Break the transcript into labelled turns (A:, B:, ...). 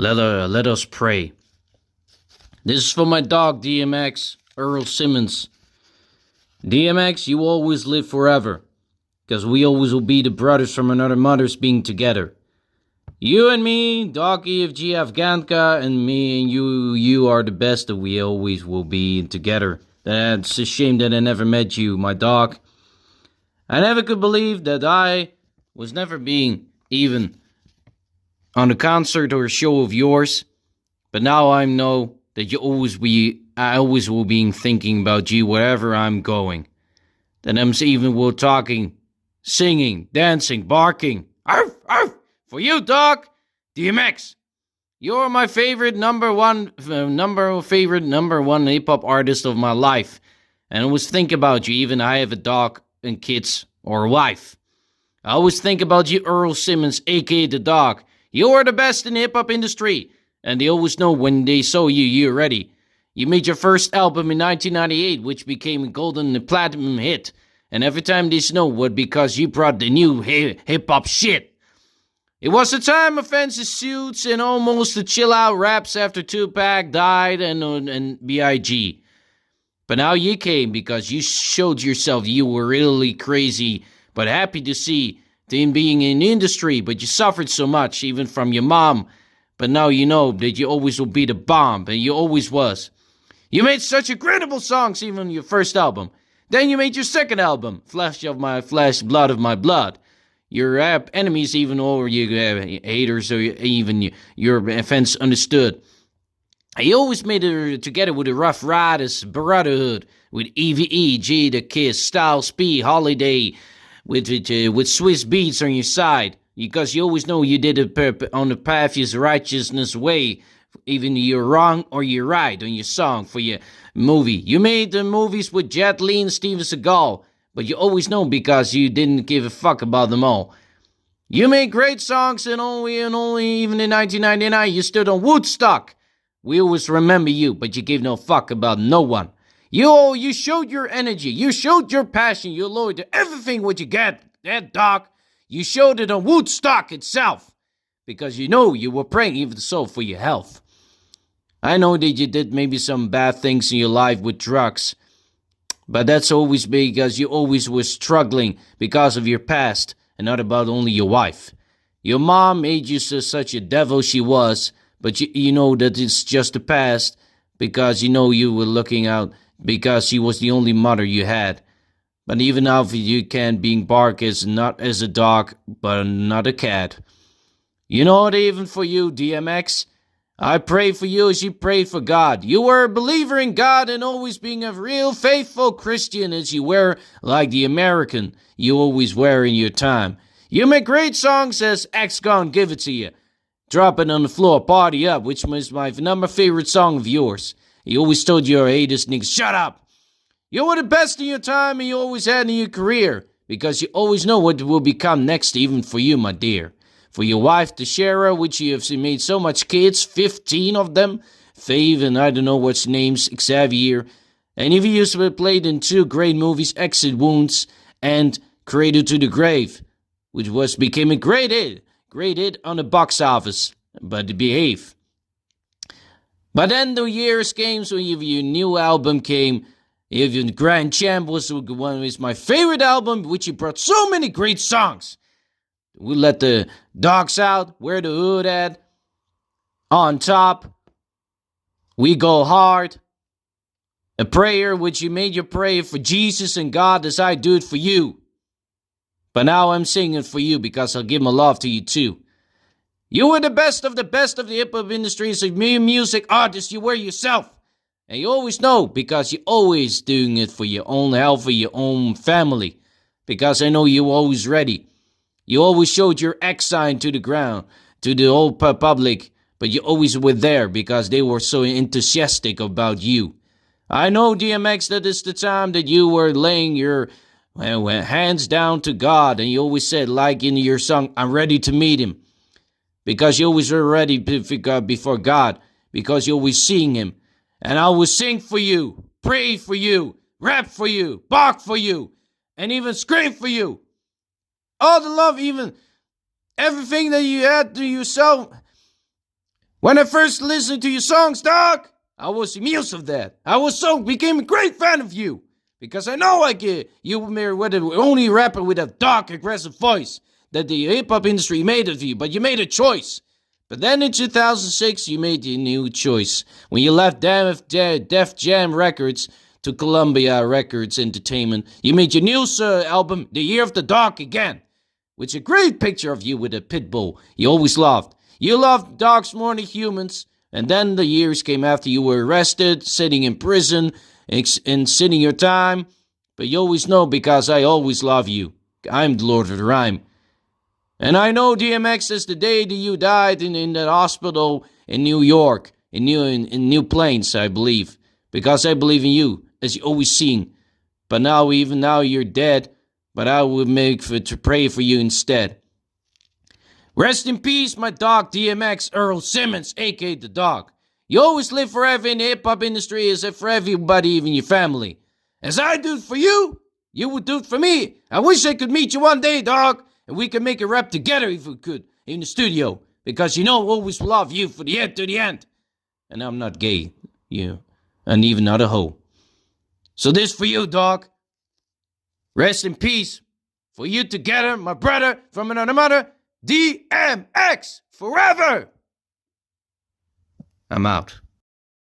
A: Let us pray. This is for my dog, DMX, Earl Simmons. DMX, you always live forever, because we always will be the brothers from another mothers being together. You and me, dog AFG, Afghanka, and me and you are the best that we always will be together. That's a shame that I never met you, my dog. I never could believe that I was never being even on a concert or a show of yours, but now I know that I always will be thinking about you wherever I'm going. Then I'm even will talking, singing, dancing, barking. Arf, arf, for you, dog, DMX. You're my favorite number one hip hop artist of my life, and I always think about you. Even I have a dog and kids or a wife. I always think about you, Earl Simmons, aka the dog. You are the best in the hip hop industry, and they always know when they saw you, you're ready. You made your first album in 1998, which became a golden and platinum hit, and every time they know what because you brought the new hip hop shit. It was the time of fancy suits and almost the chill out raps after Tupac died and B.I.G. But now you came because you showed yourself you were really crazy, but happy to see them being in the industry, but you suffered so much, even from your mom. But now you know that you always will be the bomb, and you always was. You made such incredible songs, even your first album. Then you made your second album, Flesh of My Flesh, Blood of My Blood. Your rap enemies, even or your haters, or even your fans understood. You always made it together with the Rough Riders Brotherhood, with EVE, G, The Kiss, Styles P, Holiday, with Swiss Beats on your side, because you always know you did it on the path of righteousness way, even you're wrong or you're right on your song for your movie. You made the movies with Jet Li and Steven Seagal, but you always know because you didn't give a fuck about them all. You made great songs and only even in 1999 you stood on Woodstock. We always remember you, but you gave no fuck about no one. You showed your energy, you showed your passion, you loyal to everything what you get, that dog. You showed it on Woodstock itself, because you know you were praying even so for your health. I know that you did maybe some bad things in your life with drugs, but that's always because you always were struggling because of your past and not about only your wife. Your mom made you such a devil she was, but you know that it's just the past because you know you were looking out because she was the only mother you had. But even now you can being bark as not as a dog, but not a cat. You know what, even for you, DMX, I pray for you as you prayed for God. You were a believer in God and always being a real faithful Christian as you were like the American you always were in your time. You make great songs as X Gon Give It To You. Drop It On The Floor, Party Up, which was my number favorite song of yours. You always told your haters niggas, shut up. You were the best in your time and you always had in your career, because you always know what will become next, even for you, my dear. For your wife, Tashara, which you have made so much kids, 15 of them, Fave and I don't know what's names, Xavier. And if you used to played in two great movies, Exit Wounds and Cradle to the Grave, which became a great hit on the box office, but behave. But then the years came, so if your new album came, even Grand Champ was my favorite album, which you brought so many great songs. We Let the Dogs Out, Where the Hood At, On Top, We Go Hard, a prayer which you made your prayer for Jesus and God as I do it for you. But now I'm singing it for you because I'll give my love to you too. You were the best of the hip hop industry as a music artist. You were yourself. And you always know because you're always doing it for your own health, for your own family. Because I know you're always ready. You always showed your X sign to the ground, to the whole public. But you always were there because they were so enthusiastic about you. I know, DMX, that is the time that you were laying your hands down to God. And you always said, like in your song, I'm ready to meet him. Because you always were ready before God. Because you always seeing him. And I will sing for you, pray for you, rap for you, bark for you, and even scream for you. All the love, even everything that you had to yourself, When I first listened to your songs, dog, I was amused of that. Became a great fan of you. Because I know you were the only rapper with a dark, aggressive voice that the hip-hop industry made of you, but you made a choice. But then in 2006, you made a new choice. When you left Def Jam Records to Columbia Records Entertainment, you made your new album, The Year of the Dog Again, which is a great picture of you with a pit bull you always loved. You loved dogs more than humans, and then the years came after you were arrested, sitting in prison, and sitting your time. But you always know because I always love you. I'm the Lord of the Rhyme. And I know DMX is the day that you died in that hospital in New York, in New Plains, I believe. Because I believe in you, as you always sing. But even now you're dead, but I will to pray for you instead. Rest in peace, my dog DMX, Earl Simmons, a.k.a. The Dog. You always live forever in the hip-hop industry as if for everybody, even your family. As I do it for you, you would do it for me. I wish I could meet you one day, dog, and we could make a rap together if we could, in the studio. Because I always love you for the end to the end. And I'm not gay, and even not a hoe. So this for you, dog. Rest in peace. For you together, my brother from another mother, DMX forever. I'm out.